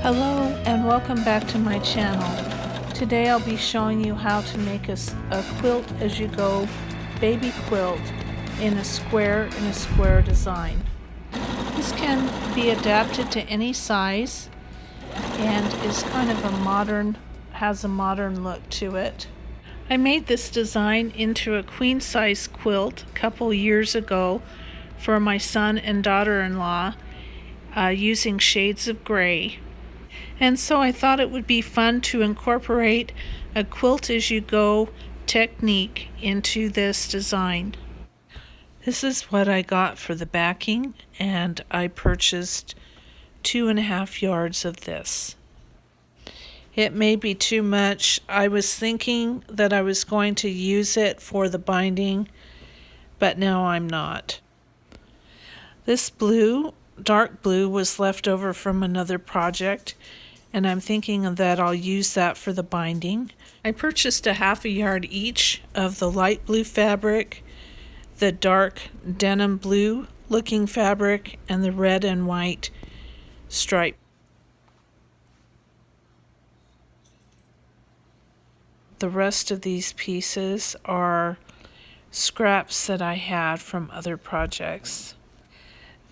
Hello and welcome back to my channel. Today I'll be showing you how to make a quilt as you go baby quilt in a square design. This can be adapted to any size and is kind of has a modern look to it. I made this design into a queen size quilt a couple years ago for my son and daughter-in-law using shades of gray. And so I thought it would be fun to incorporate a quilt as you go technique into this design. This is what I got for the backing, and I purchased 2.5 yards of this. It may be too much. I was thinking that I was going to use it for the binding, but now I'm not. This blue, dark blue, was left over from another project, and I'm thinking that I'll use that for the binding. I purchased 1/2 yard each of the light blue fabric, the dark denim blue looking fabric, and the red and white stripe. The rest of these pieces are scraps that I had from other projects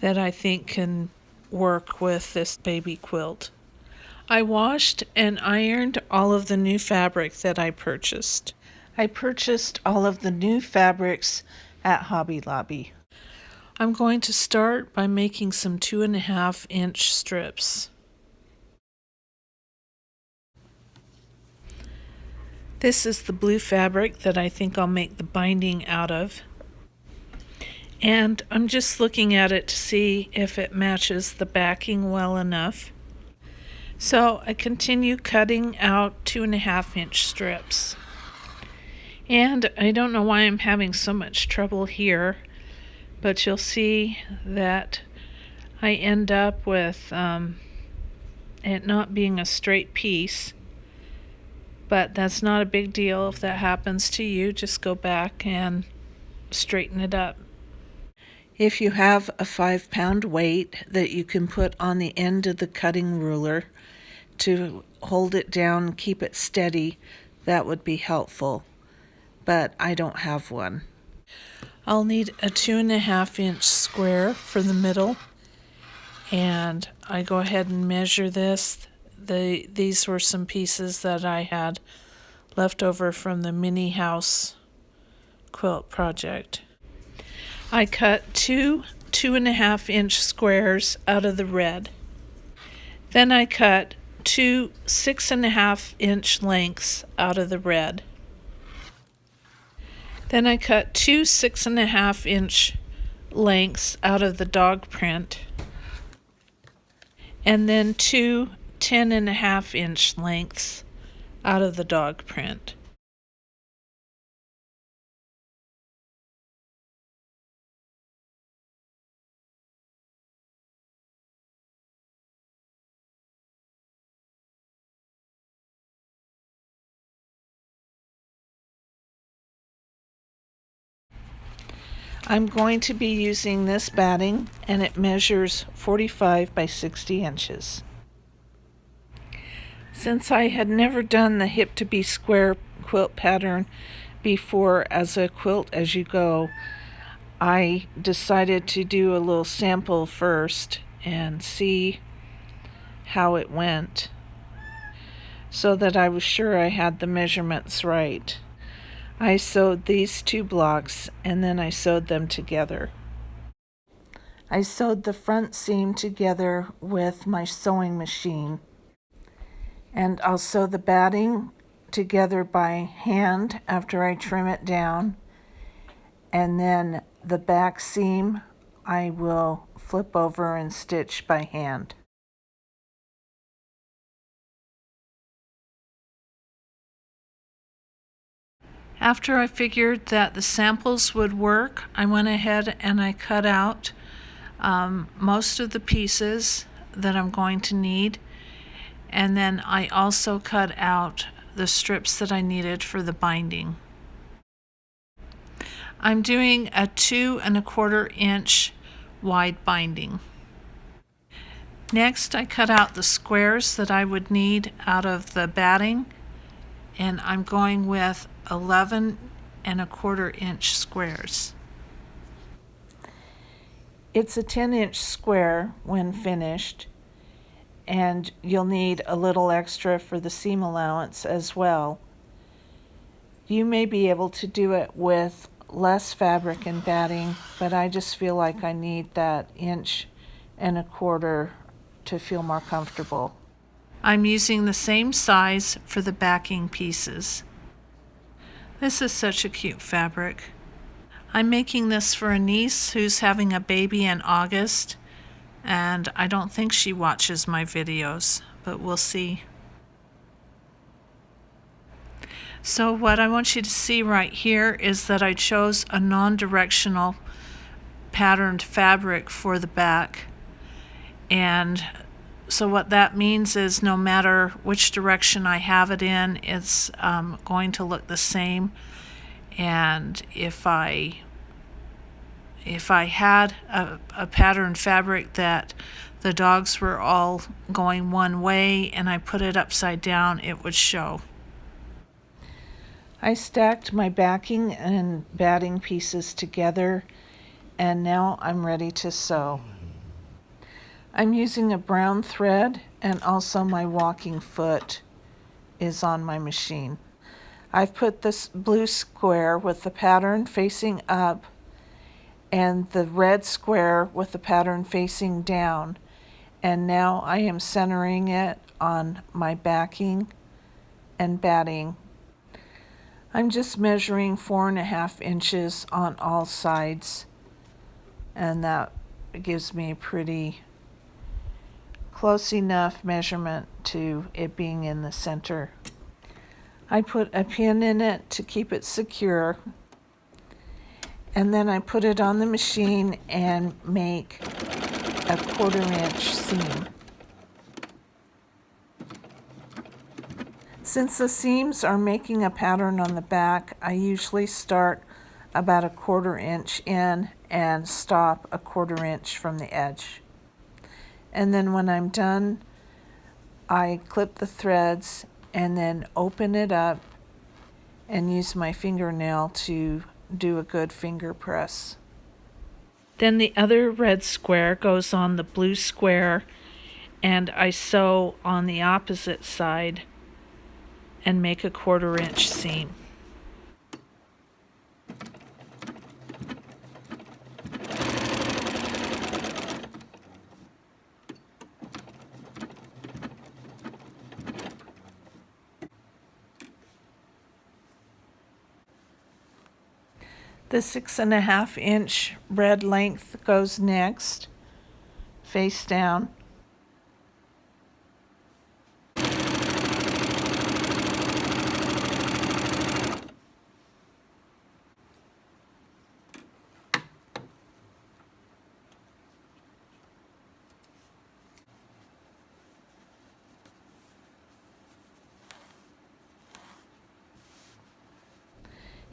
that I think can work with this baby quilt. I washed and ironed all of the new fabric that I purchased. I purchased all of the new fabrics at Hobby Lobby. I'm going to start by making some 2.5 inch strips. This is the blue fabric that I think I'll make the binding out of. And I'm just looking at it to see if it matches the backing well enough. So I continue cutting out 2.5 inch strips. And I don't know why I'm having so much trouble here, but you'll see that I end up with it not being a straight piece. But that's not a big deal. If that happens to you, just go back and straighten it up. If you have a 5-pound weight that you can put on the end of the cutting ruler to hold it down and keep it steady, that would be helpful. But I don't have one. I'll need a 2.5 inch square for the middle, and I go ahead and measure this. These were some pieces that I had left over from the mini house quilt project. I cut two 2.5 inch squares out of the red. Then I cut two 6.5 inch lengths out of the red. Then I cut two 6.5 inch lengths out of the dog print. And then two 10.5 inch lengths out of the dog print. I'm going to be using this batting, and it measures 45 by 60 inches. Since I had never done the hip to be square quilt pattern before as a quilt as you go, I decided to do a little sample first and see how it went so that I was sure I had the measurements right. I sewed these 2 blocks and then I sewed them together. I sewed the front seam together with my sewing machine. And I'll sew the batting together by hand after I trim it down. And then the back seam I will flip over and stitch by hand. After I figured that the samples would work, I went ahead and I cut out most of the pieces that I'm going to need. And then I also cut out the strips that I needed for the binding. I'm doing a 2.25 inch wide binding. Next, I cut out the squares that I would need out of the batting, and I'm going with 11 1/4 inch squares. It's a 10-inch square when finished, and you'll need a little extra for the seam allowance as well. You may be able to do it with less fabric and batting, but I just feel like I need that 1 1/4 to feel more comfortable. I'm using the same size for the backing pieces. This is such a cute fabric. I'm making this for a niece who's having a baby in August, and I don't think she watches my videos, but we'll see. So what I want you to see right here is that I chose a non-directional patterned fabric for the back. And so what that means is no matter which direction I have it in, it's going to look the same. And if I had a patterned fabric that the dogs were all going one way and I put it upside down, it would show. I stacked my backing and batting pieces together, and now I'm ready to sew. I'm using a brown thread, and also my walking foot is on my machine. I've put this blue square with the pattern facing up and the red square with the pattern facing down, and now I am centering it on my backing and batting. I'm just measuring 4.5 inches on all sides, and that gives me a pretty close enough measurement to it being in the center. I put a pin in it to keep it secure, and then I put it on the machine and make a 1/4 inch seam. Since the seams are making a pattern on the back, I usually start about a 1/4 inch in and stop a 1/4 inch from the edge. And then when I'm done, I clip the threads and then open it up and use my fingernail to do a good finger press. Then the other red square goes on the blue square, and I sew on the opposite side and make a 1/4 inch seam. The 6.5 inch red length goes next, face down.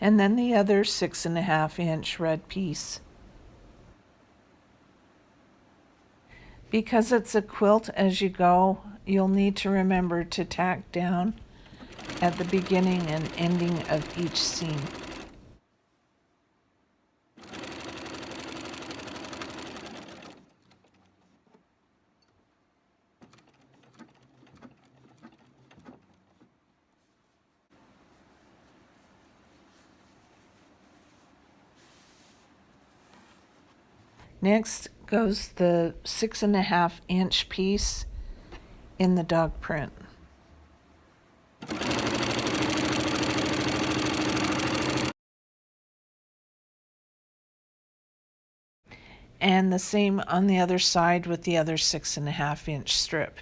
And then the other 6.5 inch red piece. Because it's a quilt as you go, you'll need to remember to tack down at the beginning and ending of each seam. Next goes the 6.5 inch piece in the dog print. And the same on the other side with the other 6.5 inch strip.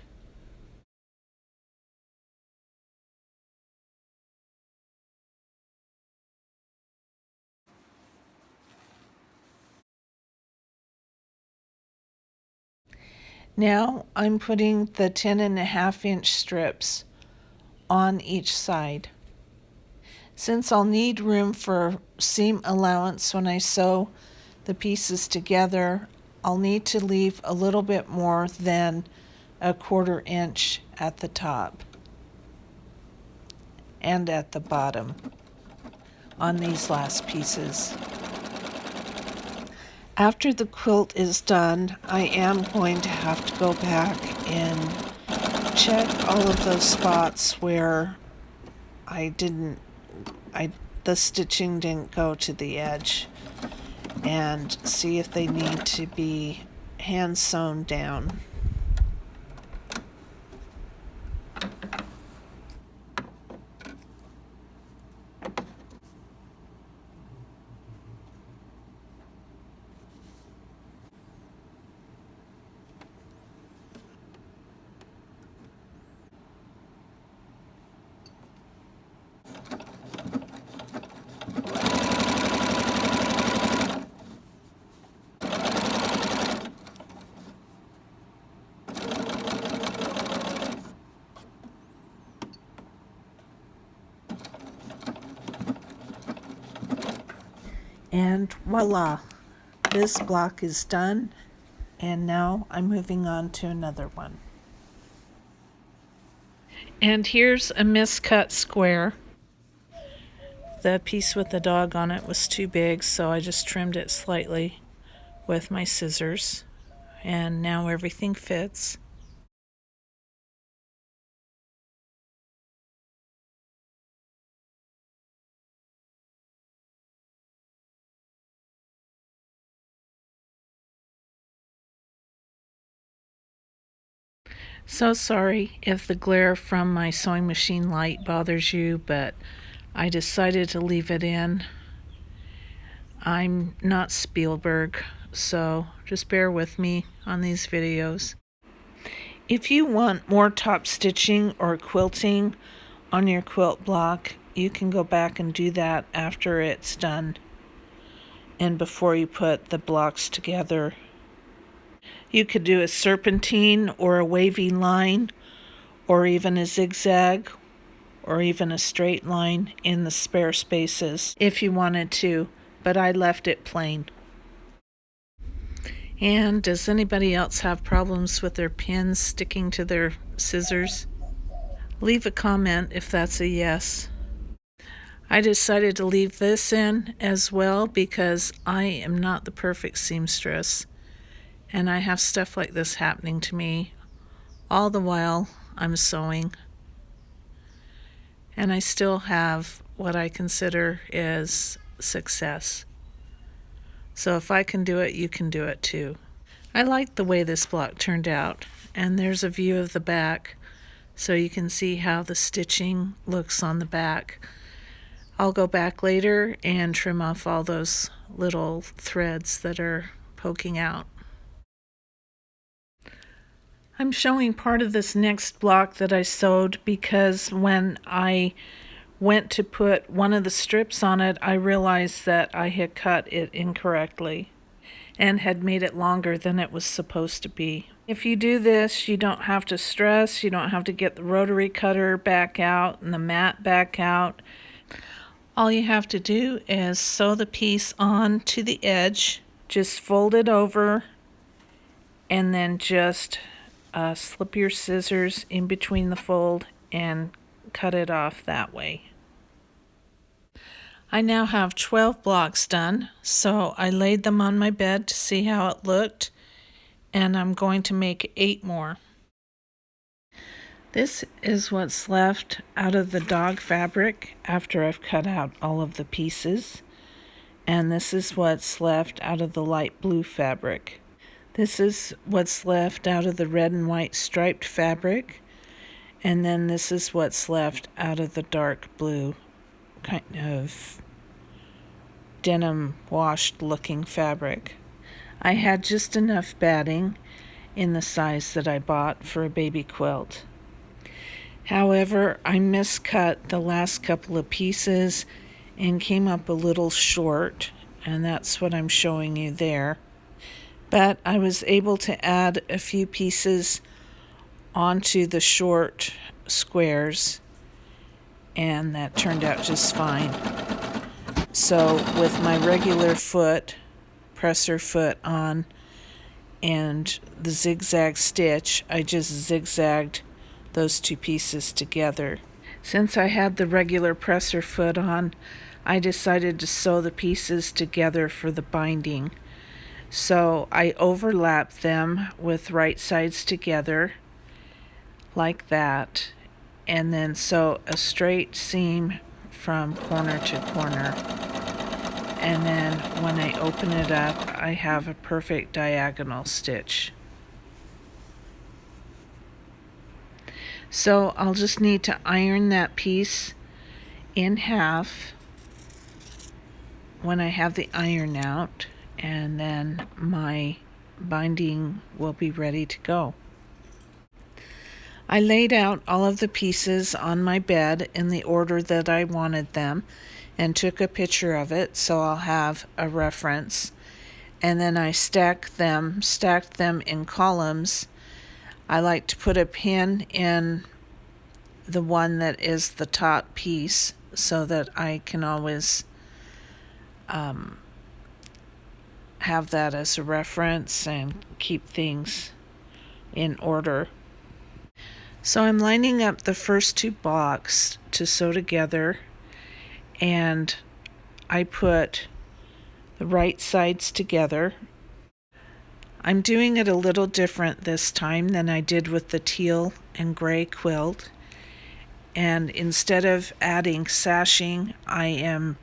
Now I'm putting the 10.5 inch strips on each side. Since I'll need room for seam allowance when I sew the pieces together, I'll need to leave a little bit more than 1/4 inch at the top and at the bottom on these last pieces. After the quilt is done, I am going to have to go back and check all of those spots where the stitching didn't go to the edge, and see if they need to be hand sewn down. And voila, this block is done, and now I'm moving on to another one. And here's a miscut square. The piece with the dog on it was too big, so I just trimmed it slightly with my scissors, and now everything fits. So sorry if the glare from my sewing machine light bothers you, but I decided to leave it in. I'm not Spielberg, so just bear with me on these videos. If you want more top stitching or quilting on your quilt block, you can go back and do that after it's done and before you put the blocks together. You could do a serpentine or a wavy line, or even a zigzag, or even a straight line in the spare spaces if you wanted to, but I left it plain. And does anybody else have problems with their pins sticking to their scissors? Leave a comment if that's a yes. I decided to leave this in as well because I am not the perfect seamstress, and I have stuff like this happening to me all the while I'm sewing. And I still have what I consider is success. So if I can do it, you can do it too. I like the way this block turned out, and there's a view of the back so you can see how the stitching looks on the back. I'll go back later and trim off all those little threads that are poking out. I'm showing part of this next block that I sewed because when I went to put one of the strips on it, I realized that I had cut it incorrectly and had made it longer than it was supposed to be. If you do this, you don't have to stress, you don't have to get the rotary cutter back out and the mat back out. All you have to do is sew the piece on to the edge, just fold it over, and then just slip your scissors in between the fold and cut it off that way. I now have 12 blocks done, so I laid them on my bed to see how it looked, and I'm going to make 8 more. This is what's left out of the dog fabric after I've cut out all of the pieces, and this is what's left out of the light blue fabric. This is what's left out of the red and white striped fabric, and then this is what's left out of the dark blue kind of denim washed looking fabric. I had just enough batting in the size that I bought for a baby quilt. However, I miscut the last couple of pieces and came up a little short, and that's what I'm showing you there. But I was able to add a few pieces onto the short squares, and that turned out just fine. So with my regular foot, presser foot on, and the zigzag stitch, I just zigzagged those two pieces together. Since I had the regular presser foot on, I decided to sew the pieces together for the binding. So I overlapped them with right sides together like that, and then sew a straight seam from corner to corner. And then when I open it up, I have a perfect diagonal stitch. So I'll just need to iron that piece in half when I have the iron out, and then my binding will be ready to go. I laid out all of the pieces on my bed in the order that I wanted them and took a picture of it so I'll have a reference. And then I stacked them in columns. I like to put a pin in the one that is the top piece so that I can always have that as a reference and keep things in order. So I'm lining up the first two blocks to sew together, and I put the right sides together. I'm doing it a little different this time than I did with the teal and gray quilt, and instead of adding sashing, I am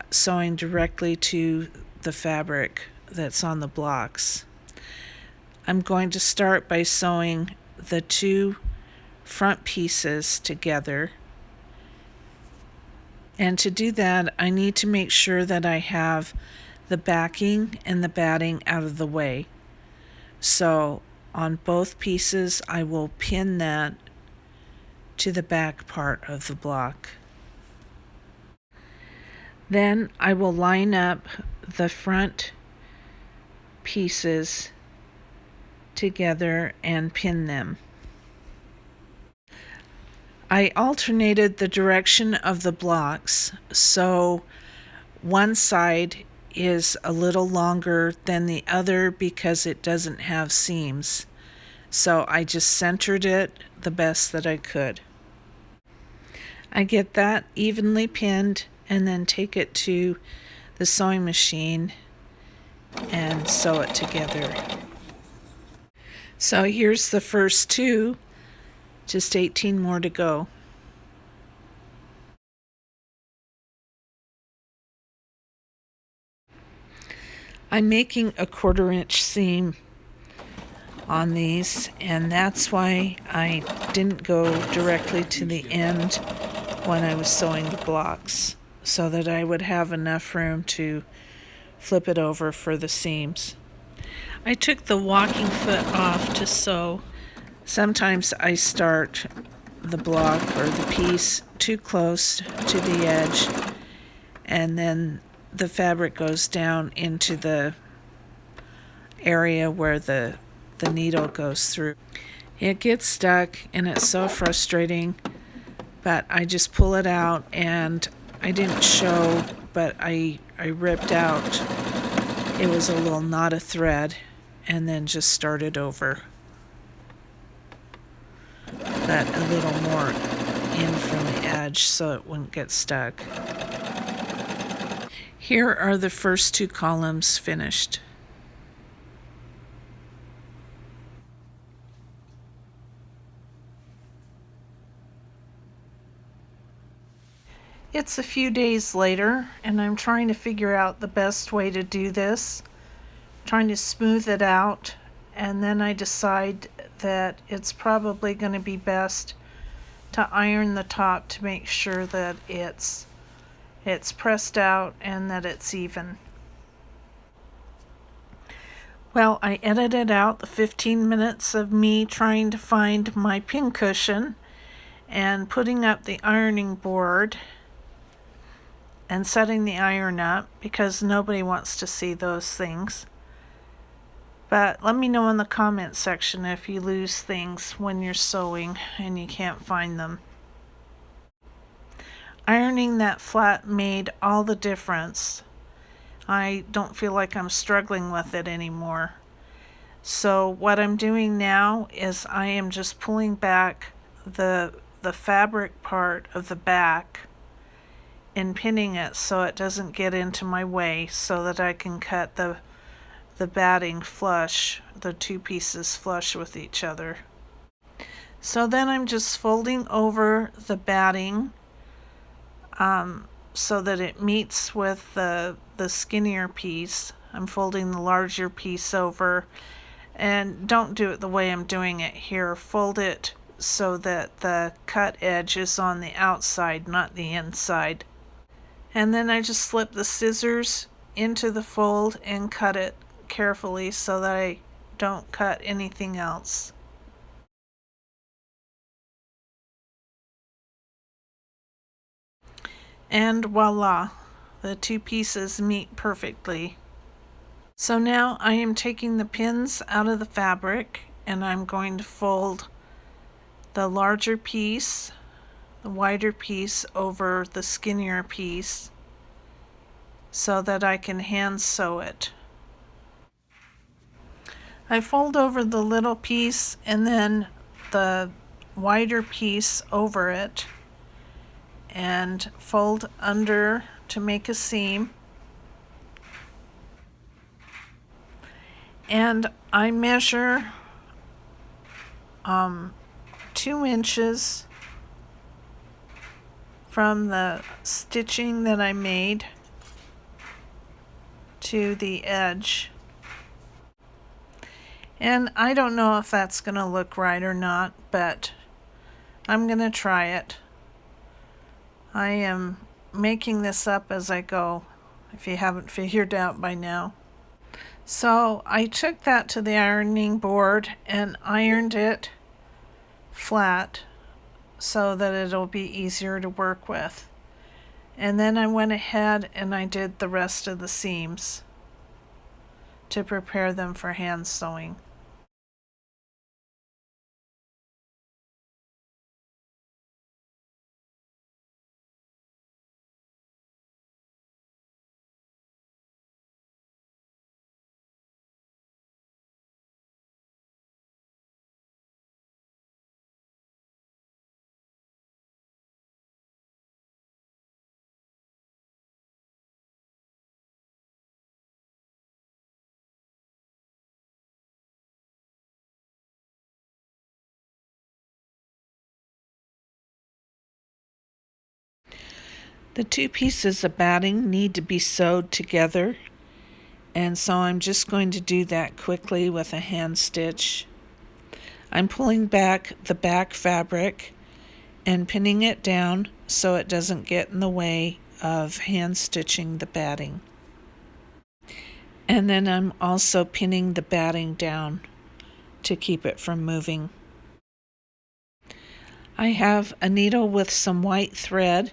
sewing directly to the fabric that's on the blocks. I'm going to start by sewing the two front pieces together, and to do that I need to make sure that I have the backing and the batting out of the way. So on both pieces I will pin that to the back part of the block. Then I will line up the front pieces together and pin them. I alternated the direction of the blocks, so one side is a little longer than the other because it doesn't have seams. So I just centered it the best that I could. I get that evenly pinned and then take it to the sewing machine and sew it together. So here's the first two, just 18 more to go. I'm making a 1/4 inch seam on these, and that's why I didn't go directly to the end when I was sewing the blocks, so that I would have enough room to flip it over for the seams. I took the walking foot off to sew. Sometimes I start the block or the piece too close to the edge, and then the fabric goes down into the area where the needle goes through. It gets stuck and it's so frustrating, but I just pull it out, and I didn't show, but I ripped out, it was a little knot of thread, and then just started over. But a little more in from the edge so it wouldn't get stuck. Here are the first two columns finished. It's a few days later, and I'm trying to figure out the best way to do this, trying to smooth it out, and then I decide that it's probably going to be best to iron the top to make sure that it's pressed out and that it's even. Well, I edited out the 15 minutes of me trying to find my pincushion and putting up the ironing board and setting the iron up, because nobody wants to see those things. But let me know in the comment section if you lose things when you're sewing and you can't find them. Ironing that flat made all the difference. I don't feel like I'm struggling with it anymore. So what I'm doing now is I am just pulling back the fabric part of the back and pinning it so it doesn't get into my way, so that I can cut the batting flush, the two pieces flush with each other. So then I'm just folding over the batting so that it meets with the skinnier piece. I'm folding the larger piece over, and don't do it the way I'm doing it here. Fold it so that the cut edge is on the outside, not the inside. And then I just slip the scissors into the fold and cut it carefully so that I don't cut anything else. And voila, the two pieces meet perfectly. So now I am taking the pins out of the fabric, and I'm going to fold the larger piece, the wider piece, over the skinnier piece so that I can hand sew it. I fold over the little piece and then the wider piece over it and fold under to make a seam. And I measure 2 inches from the stitching that I made to the edge. And I don't know if that's going to look right or not, but I'm going to try it. I am making this up as I go, if you haven't figured out by now. So I took that to the ironing board and ironed it flat so that it'll be easier to work with. And then I went ahead and I did the rest of the seams to prepare them for hand sewing. The two pieces of batting need to be sewed together, and so I'm just going to do that quickly with a hand stitch. I'm pulling back the back fabric and pinning it down so it doesn't get in the way of hand stitching the batting. And then I'm also pinning the batting down to keep it from moving. I have a needle with some white thread,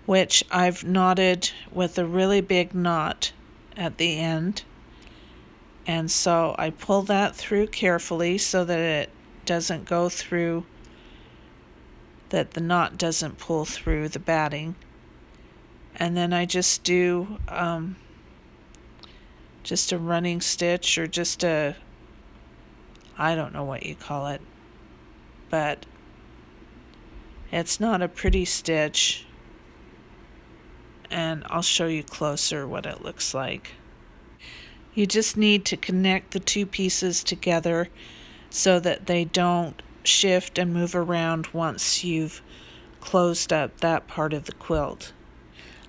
which I've knotted with a really big knot at the end. And so I pull that through carefully so that it doesn't go through, that the knot doesn't pull through the batting. And then I just do just a running stitch, or just a, I don't know what you call it, but it's not a pretty stitch, and I'll show you closer what it looks like. You just need to connect the two pieces together so that they don't shift and move around once you've closed up that part of the quilt.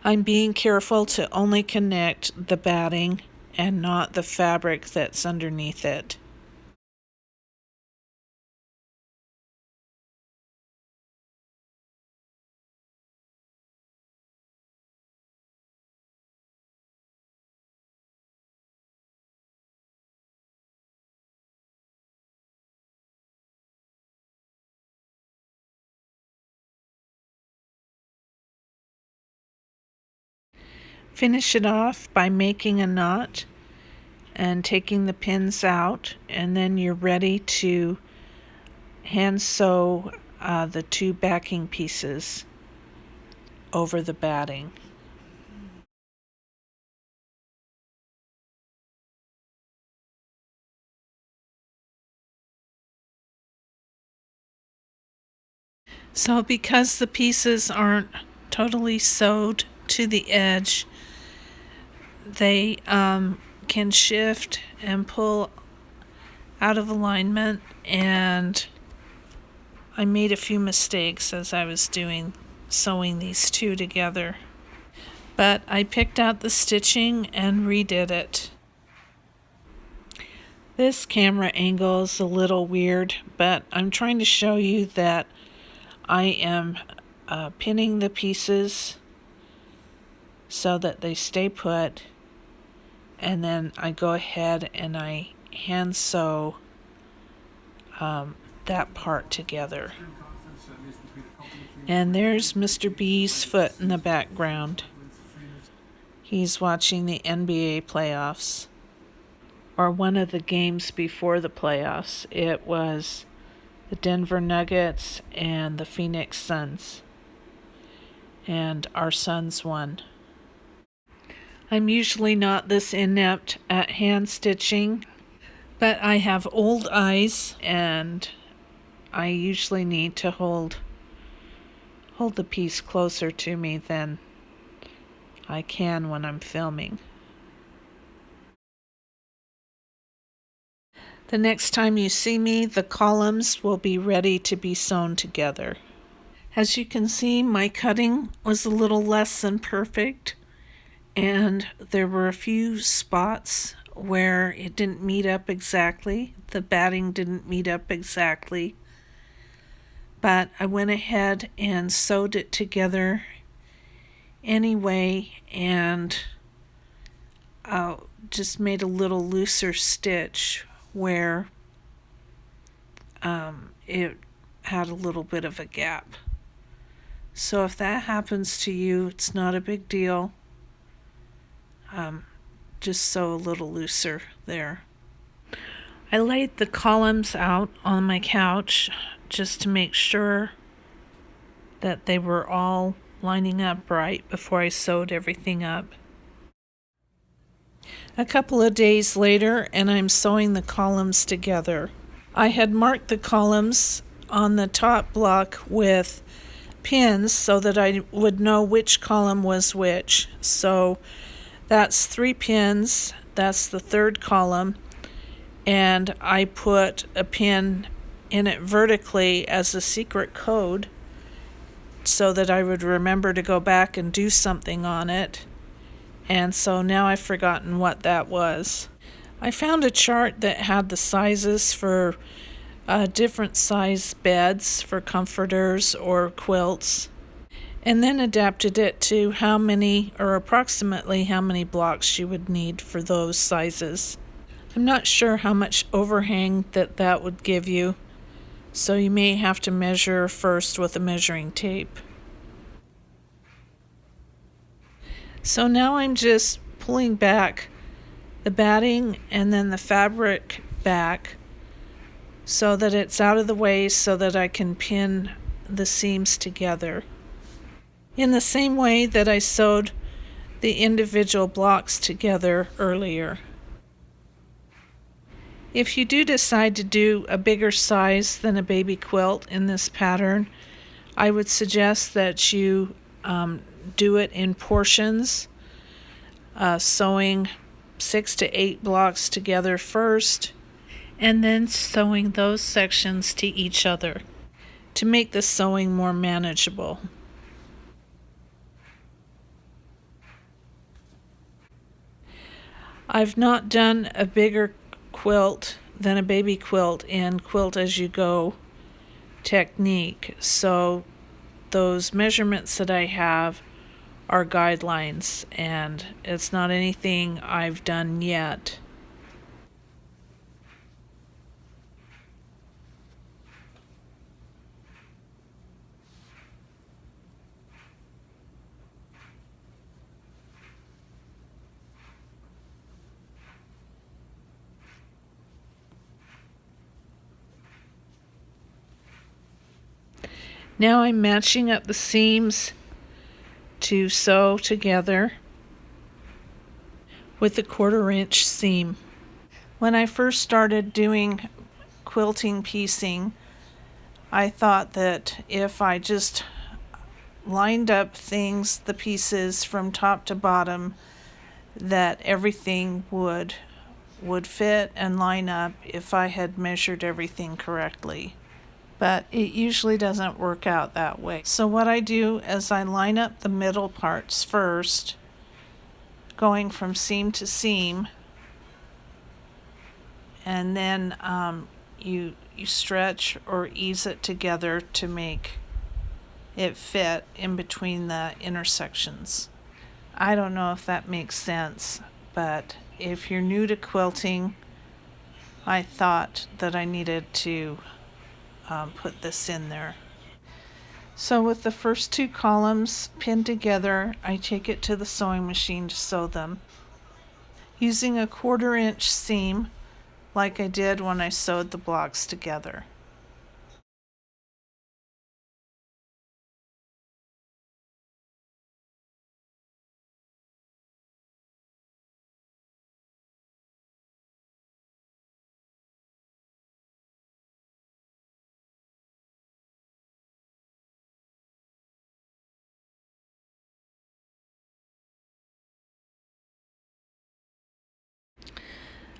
I'm being careful to only connect the batting and not the fabric that's underneath it. Finish it off by making a knot and taking the pins out, and then you're ready to hand sew the two backing pieces over the batting. So because the pieces aren't totally sewed to the edge, they can shift and pull out of alignment, and I made a few mistakes as I was sewing these two together. But I picked out the stitching and redid it. This camera angle is a little weird, but I'm trying to show you that I am pinning the pieces so that they stay put, and then I go ahead and I hand sew that part together. And there's Mr. B's foot in the background. He's watching the NBA playoffs, or one of the games before the playoffs. It was the Denver Nuggets and the Phoenix Suns, and our Suns won. I'm usually not this inept at hand stitching, but I have old eyes, and I usually need to hold the piece closer to me than I can when I'm filming. The next time you see me, the columns will be ready to be sewn together. As you can see, my cutting was a little less than perfect, and there were a few spots where it didn't meet up exactly. The batting didn't meet up exactly. But I went ahead and sewed it together anyway, and just made a little looser stitch where it had a little bit of a gap. So if that happens to you, it's not a big deal. Just sew a little looser there. I laid the columns out on my couch just to make sure that they were all lining up right before I sewed everything up. A couple of days later, and I'm sewing the columns together. I had marked the columns on the top block with pins so that I would know which column was which. So that's 3 pins, that's the third column, and I put a pin in it vertically as a secret code so that I would remember to go back and do something on it. And so now I've forgotten what that was. I found a chart that had the sizes for different size beds for comforters or quilts, and then adapted it to how many, or approximately how many blocks you would need for those sizes. I'm not sure how much overhang that would give you, so you may have to measure first with a measuring tape. So now I'm just pulling back the batting and then the fabric back so that it's out of the way so that I can pin the seams together, in the same way that I sewed the individual blocks together earlier. If you do decide to do a bigger size than a baby quilt in this pattern, I would suggest that you do it in portions, sewing 6 to 8 blocks together first, and then sewing those sections to each other to make the sewing more manageable. I've not done a bigger quilt than a baby quilt in Quilt As You Go technique, so those measurements that I have are guidelines, and it's not anything I've done yet. Now I'm matching up the seams to sew together with the 1/4 inch seam. When I first started doing quilting piecing, I thought that if I just lined up things, the pieces from top to bottom, that everything would fit and line up if I had measured everything correctly. But it usually doesn't work out that way. So what I do is I line up the middle parts first, going from seam to seam, and then you stretch or ease it together to make it fit in between the intersections. I don't know if that makes sense, but if you're new to quilting, I thought that I needed to put this in there. So with the first two columns pinned together, I take it to the sewing machine to sew them. Using a 1/4 inch seam, like I did when I sewed the blocks together.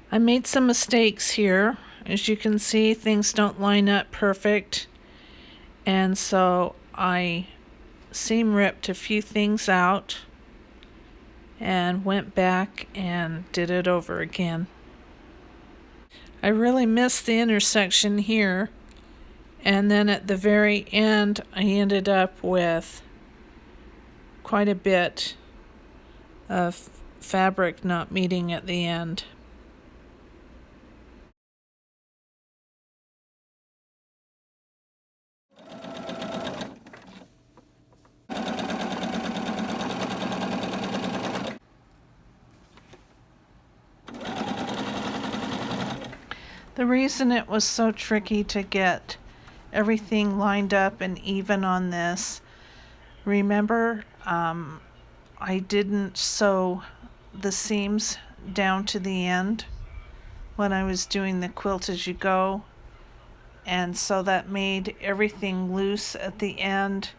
I made some mistakes here. As you can see, things don't line up perfect, and so I seam ripped a few things out and went back and did it over again. I really missed the intersection here, and then at the very end I ended up with quite a bit of fabric not meeting at the end. The reason it was so tricky to get everything lined up and even on this, remember, I didn't sew the seams down to the end when I was doing the Quilt As You Go, and so that made everything loose at the end,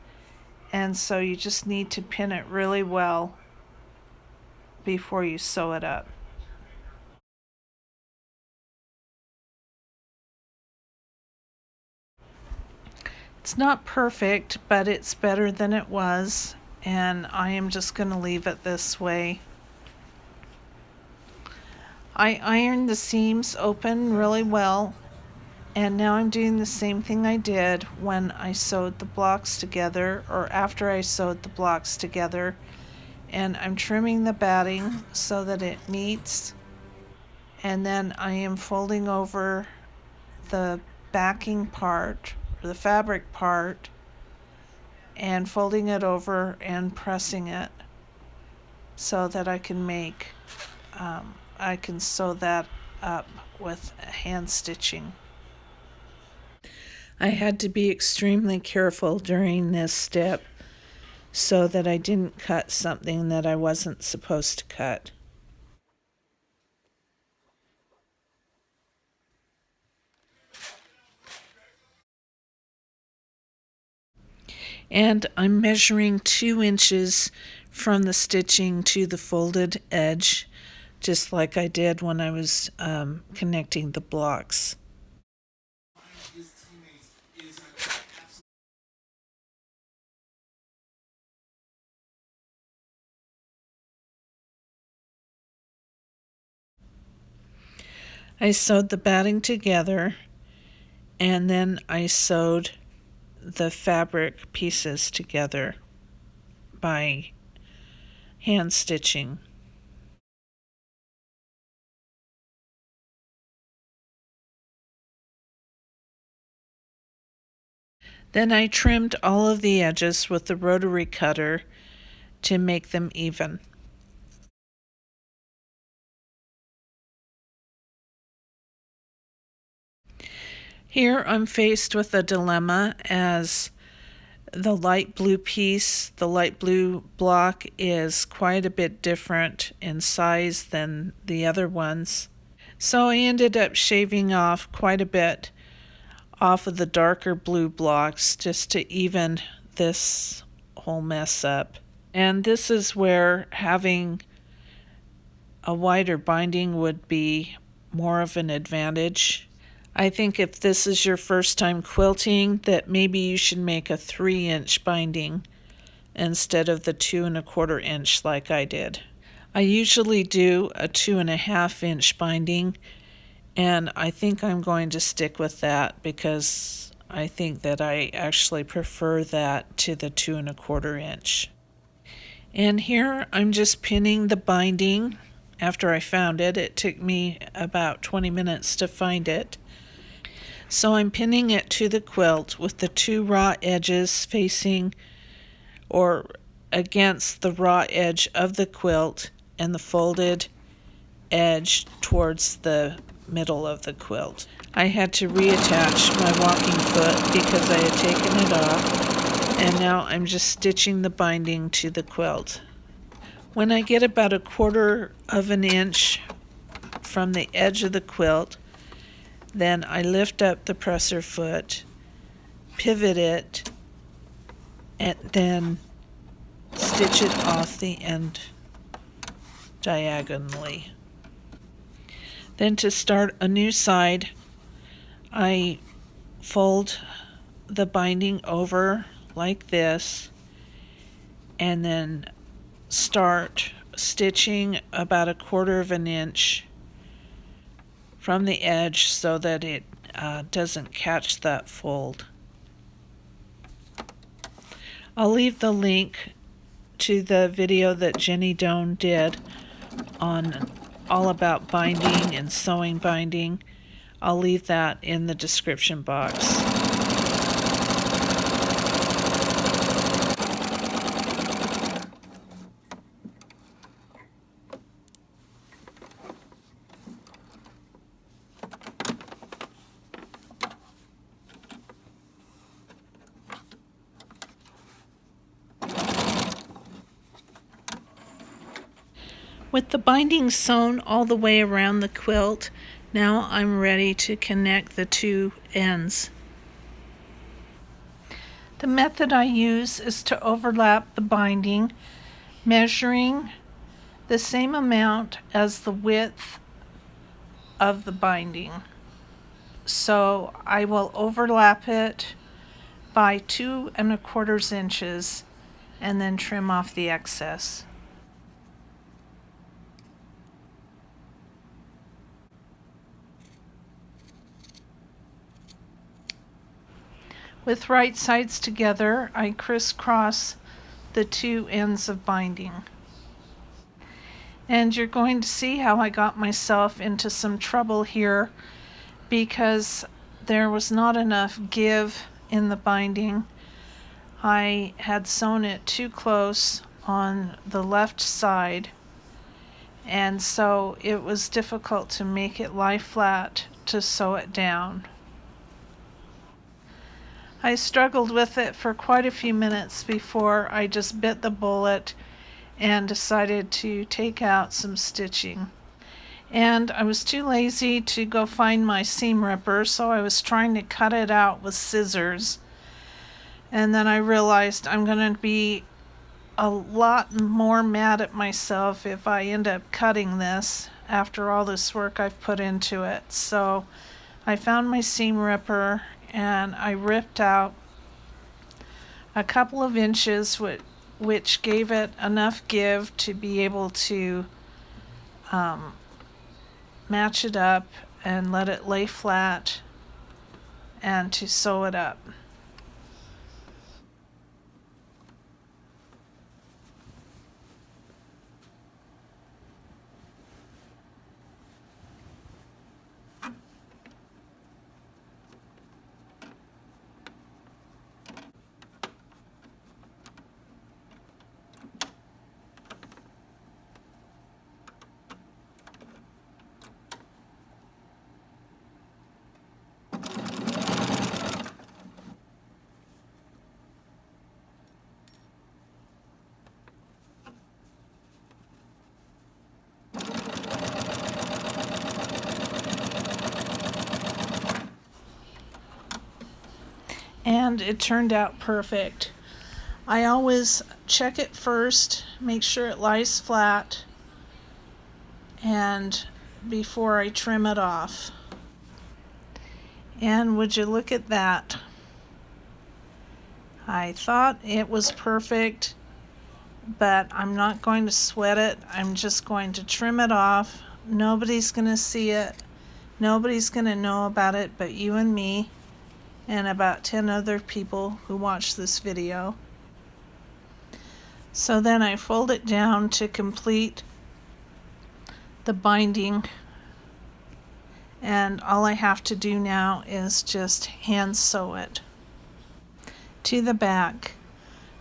and so you just need to pin it really well before you sew it up. It's not perfect, but it's better than it was, and I am just going to leave it this way. I ironed the seams open really well, and now I'm doing the same thing I did when I sewed the blocks together, or after I sewed the blocks together, and I'm trimming the batting so that it meets, and then I am folding over the backing part, or the fabric part, and folding it over and pressing it so that I can I can sew that up with hand stitching. I had to be extremely careful during this step so that I didn't cut something that I wasn't supposed to cut. And I'm measuring 2 inches from the stitching to the folded edge, just like I did when I was connecting the blocks. I sewed the batting together, and then I sewed the fabric pieces together by hand stitching. Then I trimmed all of the edges with the rotary cutter to make them even. Here I'm faced with a dilemma, as the light blue piece, the light blue block, is quite a bit different in size than the other ones. So I ended up shaving off quite a bit off of the darker blue blocks just to even this whole mess up. And this is where having a wider binding would be more of an advantage. I think if this is your first time quilting, that maybe you should make a 3-inch binding instead of the 2¼ inch like I did. I usually do a 2½ inch binding, and I think I'm going to stick with that because I think that I actually prefer that to the 2¼ inch. And here I'm just pinning the binding after I found it. It took me about 20 minutes to find it. So I'm pinning it to the quilt with the 2 raw edges facing or against the raw edge of the quilt and the folded edge towards the middle of the quilt. I had to reattach my walking foot because I had taken it off, and now I'm just stitching the binding to the quilt. When I get about 1/4 inch from the edge of the quilt, then I lift up the presser foot, pivot it, and then stitch it off the end diagonally. Then to start a new side, I fold the binding over like this and then start stitching about 1/4 inch from the edge so that it doesn't catch that fold. I'll leave the link to the video that Jenny Doan did on all about binding and sewing binding. I'll leave that in the description box. With the binding sewn all the way around the quilt, now I'm ready to connect the 2 ends. The method I use is to overlap the binding, measuring the same amount as the width of the binding. So I will overlap it by 2¼ inches and then trim off the excess. With right sides together, I crisscross the 2 ends of binding. And you're going to see how I got myself into some trouble here because there was not enough give in the binding. I had sewn it too close on the left side, and so it was difficult to make it lie flat to sew it down. I struggled with it for quite a few minutes before I just bit the bullet and decided to take out some stitching. And I was too lazy to go find my seam ripper, so I was trying to cut it out with scissors. And then I realized I'm going to be a lot more mad at myself if I end up cutting this after all this work I've put into it. So I found my seam ripper and I ripped out a couple of inches, which gave it enough give to be able to match it up and let it lay flat and to sew it up. and it turned out perfect. I always check it first, make sure it lies flat, and before I trim it off. And would you look at that? I thought it was perfect, but I'm not going to sweat it. I'm just going to trim it off. Nobody's going to see it. Nobody's going to know about it but you and me and about 10 other people who watch this video. So then I fold it down to complete the binding, and all I have to do now is just hand sew it to the back.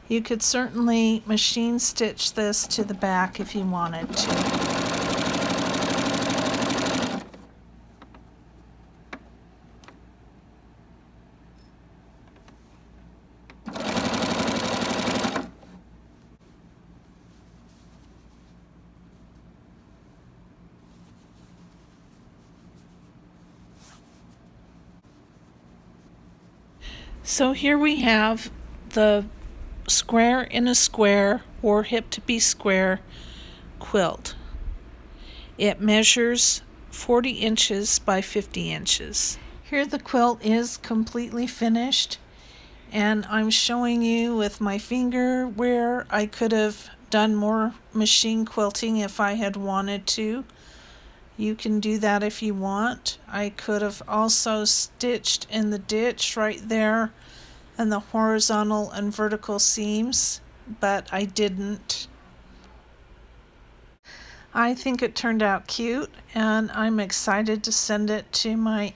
You could certainly machine stitch this to the back if you wanted to. So here we have the square in a square or hip to be square quilt. It measures 40 inches by 50 inches. Here the quilt is completely finished, and I'm showing you with my finger where I could have done more machine quilting if I had wanted to. You can do that if you want. I could have also stitched in the ditch right there and the horizontal and vertical seams, but I didn't. I think it turned out cute, and I'm excited to send it to my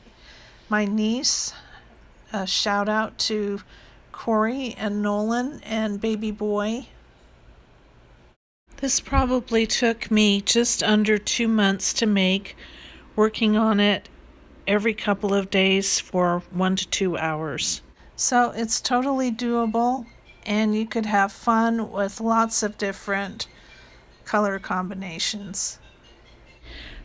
niece. A shout out to Corey and Nolan and baby boy. This probably took me just under 2 months to make, working on it every couple of days for 1 to 2 hours. So it's totally doable, and you could have fun with lots of different color combinations.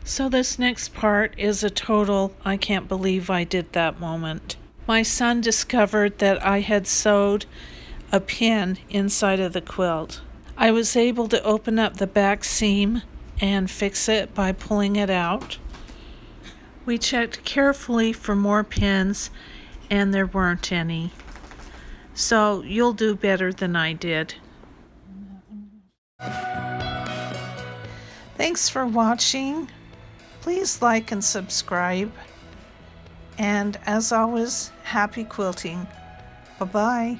So this next part is a total I can't believe I did that moment. My son discovered that I had sewed a pin inside of the quilt. I was able to open up the back seam and fix it by pulling it out. We checked carefully for more pins, and there weren't any. So you'll do better than I did. Thanks for watching. Please like and subscribe. And as always, happy quilting. Bye-bye.